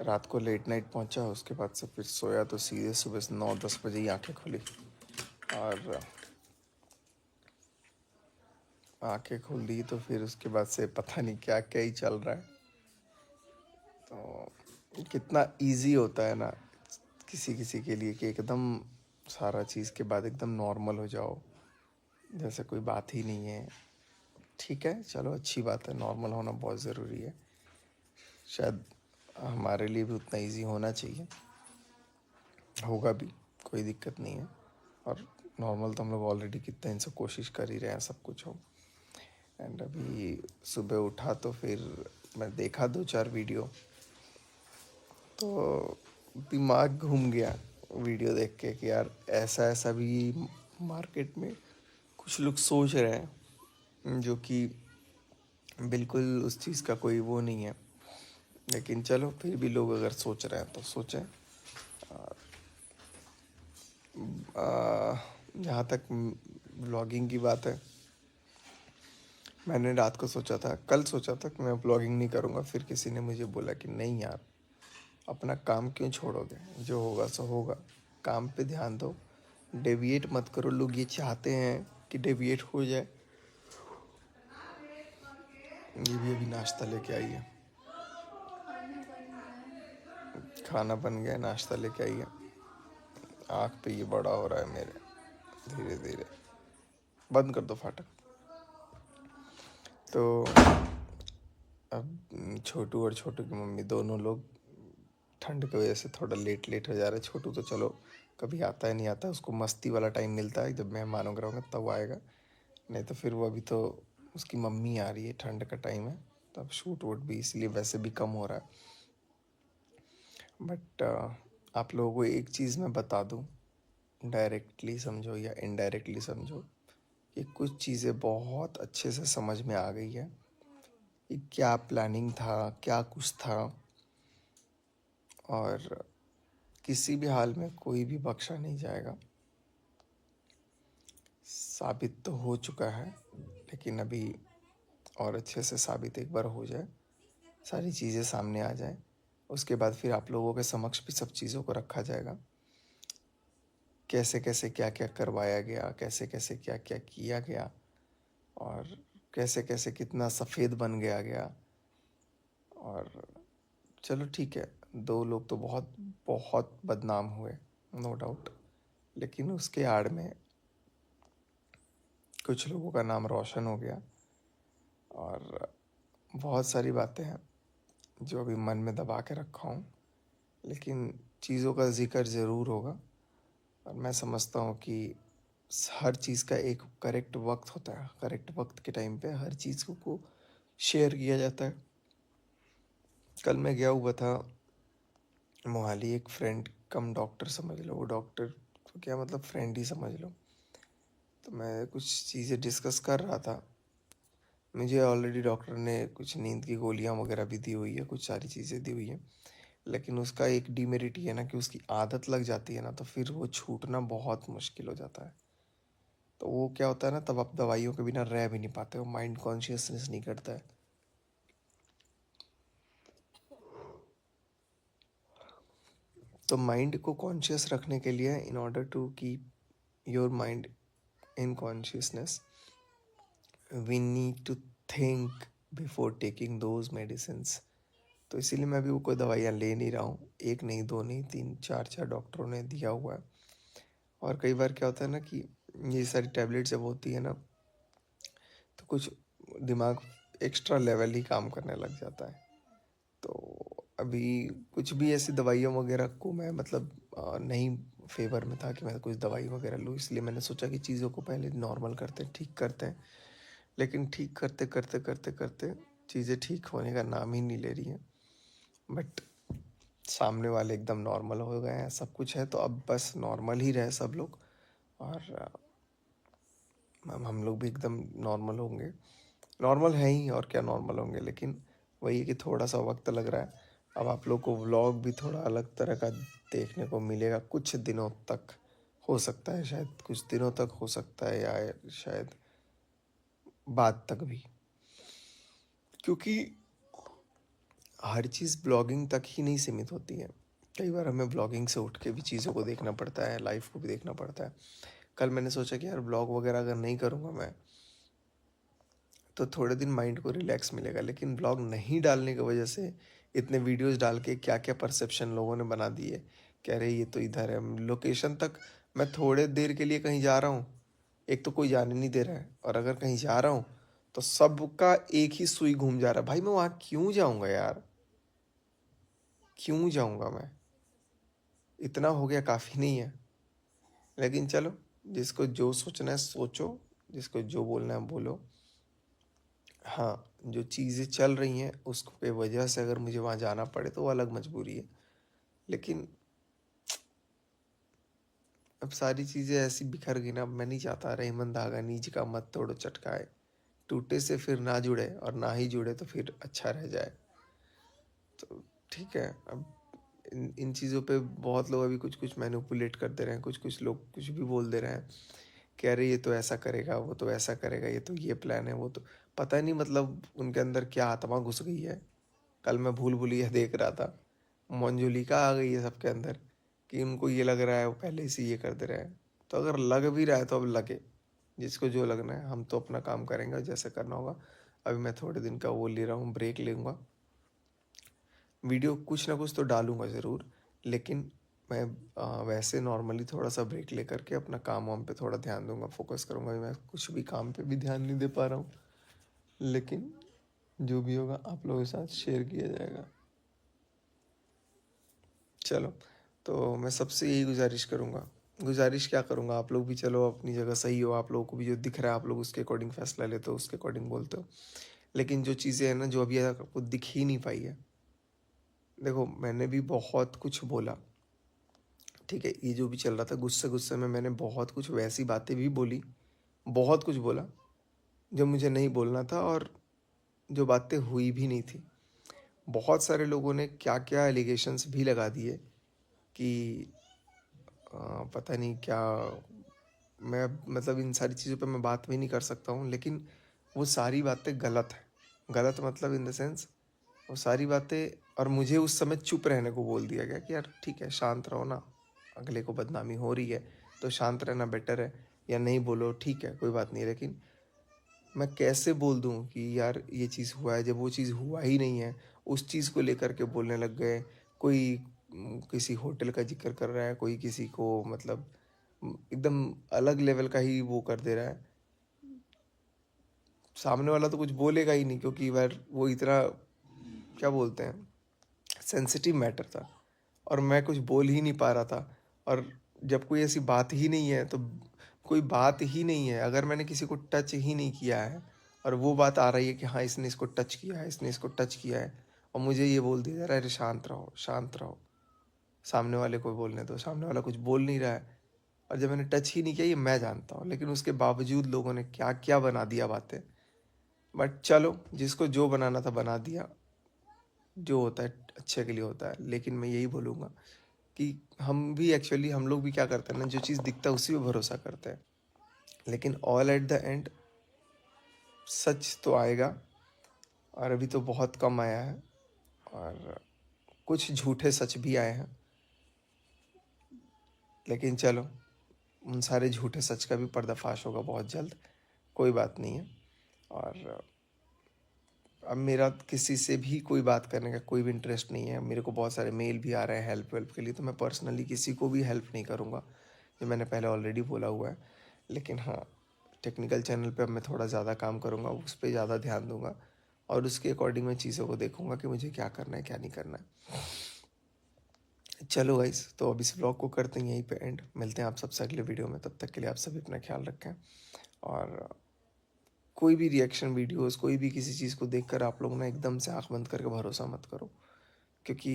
रात को late night पहुंचा, उसके बाद से फिर सोया तो सीधे सुबह से 9-10 बजे ही आंखें खुली। और आंखें खोल दी तो फिर उसके बाद से पता नहीं क्या क्या ही चल रहा है। तो कितना इजी होता है ना किसी किसी के लिए कि एकदम सारा चीज़ के बाद एकदम नॉर्मल हो जाओ, जैसे कोई बात ही नहीं है। ठीक है, चलो अच्छी बात है, नॉर्मल होना बहुत ज़रूरी है। शायद हमारे लिए भी उतना इजी होना चाहिए, होगा भी, कोई दिक्कत नहीं है। और नॉर्मल तो हम लोग ऑलरेडी कितना इनसे कोशिश कर ही रहे हैं सब कुछ हो। एंड अभी सुबह उठा तो फिर मैं देखा 2-4 वीडियो, तो दिमाग घूम गया वीडियो देख के कि यार ऐसा ऐसा भी मार्केट में कुछ लोग सोच रहे हैं, जो कि बिल्कुल उस चीज़ का कोई वो नहीं है। लेकिन चलो फिर भी लोग अगर सोच रहे हैं तो सोचें। जहाँ तक व्लॉगिंग की बात है, मैंने रात को सोचा था, कल सोचा था कि मैं व्लॉगिंग नहीं करूँगा। फिर किसी ने मुझे बोला कि नहीं यार, अपना काम क्यों छोड़ोगे, जो होगा सो होगा, काम पे ध्यान दो, डेविएट मत करो। लोग ये चाहते हैं कि डेविएट हो जाए। ये भी अभी नाश्ता लेके आई है, खाना बन गया, नाश्ता लेके आई है। आँख पे ये बड़ा हो रहा है मेरे, धीरे धीरे। बंद कर दो फाटक। तो अब छोटू और छोटू की मम्मी दोनों लोग ठंड की वजह से थोड़ा लेट लेट हो जा रहा है। छोटू तो चलो कभी आता है, नहीं आता, उसको मस्ती वाला टाइम मिलता है जब मेहमानों का रहूँगा तब आएगा, नहीं तो फिर वो अभी तो उसकी मम्मी आ रही है, ठंड का टाइम है, तब शूट वूट भी इसलिए वैसे भी कम हो रहा है। बट आप लोगों को एक चीज़ मैं बता दूँ, डायरेक्टली समझो या इनडायरेक्टली समझो, कि कुछ चीज़ें बहुत अच्छे से समझ में आ गई है कि क्या प्लानिंग था, क्या कुछ था। और किसी भी हाल में कोई भी बख्शा नहीं जाएगा। साबित तो हो चुका है, लेकिन अभी और अच्छे से साबित एक बार हो जाए, सारी चीज़ें सामने आ जाए, उसके बाद फिर आप लोगों के समक्ष भी सब चीज़ों को रखा जाएगा। कैसे कैसे क्या क्या करवाया गया, कैसे कैसे क्या क्या किया गया, और कैसे कैसे कितना सफ़ेद बन गया। और चलो ठीक है, 2 लोग तो बहुत बहुत बदनाम हुए, नो डाउट, लेकिन उसके आड़ में कुछ लोगों का नाम रोशन हो गया। और बहुत सारी बातें हैं जो अभी मन में दबा के रखा हूँ, लेकिन चीज़ों का ज़िक्र ज़रूर होगा। और मैं समझता हूँ कि हर चीज़ का एक करेक्ट वक्त होता है, करेक्ट वक्त के टाइम पे हर चीज़ को शेयर किया जाता है। कल मैं गया हुआ था मोहाली, एक फ्रेंड कम डॉक्टर समझ लो, वो डॉक्टर तो क्या मतलब फ्रेंड ही समझ लो। तो मैं कुछ चीज़ें डिस्कस कर रहा था। मुझे ऑलरेडी डॉक्टर ने कुछ नींद की गोलियां वगैरह भी दी हुई है, कुछ सारी चीज़ें दी हुई हैं, लेकिन उसका एक डीमेरिट ये है ना कि उसकी आदत लग जाती है ना, तो फिर वो छूटना बहुत मुश्किल हो जाता है। तो वो क्या होता है ना, तब आप दवाइयों के बिना रह भी नहीं पाते हो, माइंड कॉन्शियसनेस नहीं करता है। तो माइंड को कॉन्शियस रखने के लिए, in order to keep your mind in consciousness, we need to think before taking those medicines. तो इसीलिए मैं अभी वो कोई दवाइयाँ ले नहीं रहा हूँ, एक नहीं, दो नहीं, 3-4 डॉक्टरों ने दिया हुआ है। और कई बार क्या होता है ना कि ये सारी टैबलेट जब होती है ना, तो कुछ दिमाग एक्स्ट्रा लेवल ही काम करने लग जाता है। तो अभी कुछ भी ऐसी दवाइयों वगैरह को मैं मतलब नहीं फेवर में था कि मैं कुछ दवाई वगैरह लूँ, इसलिए मैंने सोचा कि चीज़ों को पहले नॉर्मल करते हैं, ठीक करते हैं। लेकिन ठीक करते करते करते करते चीज़ें ठीक होने का नाम ही नहीं ले रही हैं। बट सामने वाले एकदम नॉर्मल हो गए हैं, सब कुछ है, तो अब बस नॉर्मल ही रहे सब लोग। और हम लोग भी एकदम नॉर्मल होंगे, नॉर्मल है ही, और क्या नॉर्मल होंगे। लेकिन वही है कि थोड़ा सा वक्त लग रहा है। अब आप लोग को व्लॉग भी थोड़ा अलग तरह का देखने को मिलेगा कुछ दिनों तक, हो सकता है शायद कुछ दिनों तक हो सकता है, या शायद बाद तक भी, क्योंकि हर चीज़ ब्लॉगिंग तक ही नहीं सीमित होती है। कई बार हमें ब्लॉगिंग से उठ के भी चीज़ों को देखना पड़ता है, लाइफ को भी देखना पड़ता है। कल मैंने सोचा कि यार ब्लॉग वगैरह अगर नहीं करूँगा मैं, तो थोड़े दिन माइंड को रिलैक्स मिलेगा, लेकिन ब्लॉग नहीं डालने की वजह से इतने वीडियोस डाल के क्या क्या परसेप्शन लोगों ने बना दिए। कह रहे ये तो इधर है, लोकेशन तक मैं थोड़े देर के लिए कहीं जा रहा हूँ, एक तो कोई जाने नहीं दे रहा है, और अगर कहीं जा रहा हूँ तो सबका एक ही सुई घूम जा रहा है। भाई मैं वहाँ क्यों जाऊँगा यार, क्यों जाऊँगा मैं? इतना हो गया काफ़ी नहीं है? लेकिन चलो, जिसको जो सोचना है सोचो, जिसको जो बोलना है बोलो। हाँ, जो चीज़ें चल रही हैं उसको पे वजह से अगर मुझे वहाँ जाना पड़े तो वो अलग मजबूरी है। लेकिन अब सारी चीज़ें ऐसी बिखर गई ना, अब मैं नहीं चाहता रहीमन धागा नीज का मत तोड़ो चटकाए, टूटे से फिर ना जुड़े और ना ही जुड़े तो फिर अच्छा रह जाए। तो ठीक है, अब इन इन चीज़ों पे बहुत लोग अभी कुछ कुछ मैनिपुलेट कर दे रहे हैं, कुछ कुछ लोग कुछ भी बोल दे रहे हैं। कह रहे ये तो ऐसा करेगा, वो तो ऐसा करेगा, ये तो ये प्लान है, वो तो पता नहीं, मतलब उनके अंदर क्या आत्मा घुस गई है। कल मैं भूल भुलैया देख रहा था, मंजुलिका आ गई है सबके अंदर कि उनको ये लग रहा है वो पहले से ये कर दे रहे हैं। तो अगर लग भी रहा है तो अब लगे, जिसको जो लगना है, हम तो अपना काम करेंगे जैसे करना होगा। अभी मैं थोड़े दिन का वो ले रहा हूँ, ब्रेक लूँगा। वीडियो कुछ ना कुछ तो डालूंगा ज़रूर, लेकिन मैं वैसे नॉर्मली थोड़ा सा ब्रेक लेकर के अपना काम वाम पे थोड़ा ध्यान दूंगा, फोकस करूंगा। मैं कुछ भी काम पे भी ध्यान नहीं दे पा रहा हूँ, लेकिन जो भी होगा आप लोगों के साथ शेयर किया जाएगा। चलो, तो मैं सबसे यही गुजारिश करूँगा, गुजारिश क्या करूँगा, आप लोग भी चलो अपनी जगह सही हो, आप लोगों को भी जो दिख रहा है आप लोग उसके अकॉर्डिंग फैसला लेते हो, उसके अकॉर्डिंग बोलते हो। लेकिन जो चीज़ें हैं ना जो अभी आपको दिख ही नहीं पाई है, देखो मैंने भी बहुत कुछ बोला, ठीक है, ये जो भी चल रहा था गुस्से गुस्से में मैंने बहुत कुछ वैसी बातें भी बोली, बहुत कुछ बोला जो मुझे नहीं बोलना था, और जो बातें हुई भी नहीं थी। बहुत सारे लोगों ने क्या क्या एलिगेशंस भी लगा दिए कि पता नहीं क्या। मैं मतलब इन सारी चीज़ों पे मैं बात भी नहीं कर सकता हूँ, लेकिन वो सारी बातें गलत हैं। गलत मतलब इन द सेंस, वो सारी बातें, और मुझे उस समय चुप रहने को बोल दिया गया कि यार ठीक है शांत रहो ना, अगले को बदनामी हो रही है तो शांत रहना बेटर है, या नहीं बोलो ठीक है कोई बात नहीं। लेकिन मैं कैसे बोल दूं कि यार ये चीज़ हुआ है, जब वो चीज़ हुआ ही नहीं है। उस चीज़ को लेकर के बोलने लग गए। कोई किसी होटल का जिक्र कर रहा है, कोई किसी को मतलब एकदम अलग लेवल का ही वो कर दे रहा है। सामने वाला तो कुछ बोलेगा ही नहीं, क्योंकि यार वो इतना क्या बोलते हैं, सेंसिटिव मैटर था, और मैं कुछ बोल ही नहीं पा रहा था। और जब कोई ऐसी बात ही नहीं है तो कोई बात ही नहीं है, अगर मैंने किसी को टच ही नहीं किया है और वो बात आ रही है कि हाँ इसने इसको टच किया है, इसने इसको टच किया है, और मुझे ये बोल दिया जा रहा है अरे शांत रहो शांत रहो, सामने वाले को बोलने दो, सामने वाला कुछ बोल नहीं रहा है। और जब मैंने टच ही नहीं किया ये मैं जानता हूँ, लेकिन उसके बावजूद लोगों ने क्या क्या बना दिया बातें। बट चलो, जिसको जो बनाना था बना दिया, जो होता है अच्छे के लिए होता है। लेकिन मैं यही बोलूँगा कि हम भी एक्चुअली हम लोग भी क्या करते हैं ना, जो चीज़ दिखता है उसी पे भरोसा करते हैं, लेकिन all at the and such तो आएगा, और अभी तो बहुत कम आया है, और कुछ झूठे सच भी आए हैं। लेकिन चलो, उन सारे झूठे सच का भी पर्दाफाश होगा बहुत जल्द, कोई बात नहीं है। और अब मेरा किसी से भी कोई बात करने का कोई भी इंटरेस्ट नहीं है। मेरे को बहुत सारे मेल भी आ रहे हैं हेल्प वेल्प के लिए, तो मैं पर्सनली किसी को भी हेल्प नहीं करूँगा, जो मैंने पहले ऑलरेडी बोला हुआ है। लेकिन हाँ, टेक्निकल चैनल पे अब मैं थोड़ा ज़्यादा काम करूँगा, उस पर ज़्यादा ध्यान दूँगा, और उसके अकॉर्डिंग मैं चीज़ों को देखूँगा कि मुझे क्या करना है क्या नहीं करना है। चलो गाइस, तो अब इस व्लॉग को करते हैं यहीं पे एंड। मिलते हैं आप सबसे अगले वीडियो में, तब तक के लिए आप सभी अपना ख्याल रखें। और कोई भी रिएक्शन वीडियोस, कोई भी किसी चीज़ को देखकर आप लोग ना एकदम से आंख बंद करके भरोसा मत करो, क्योंकि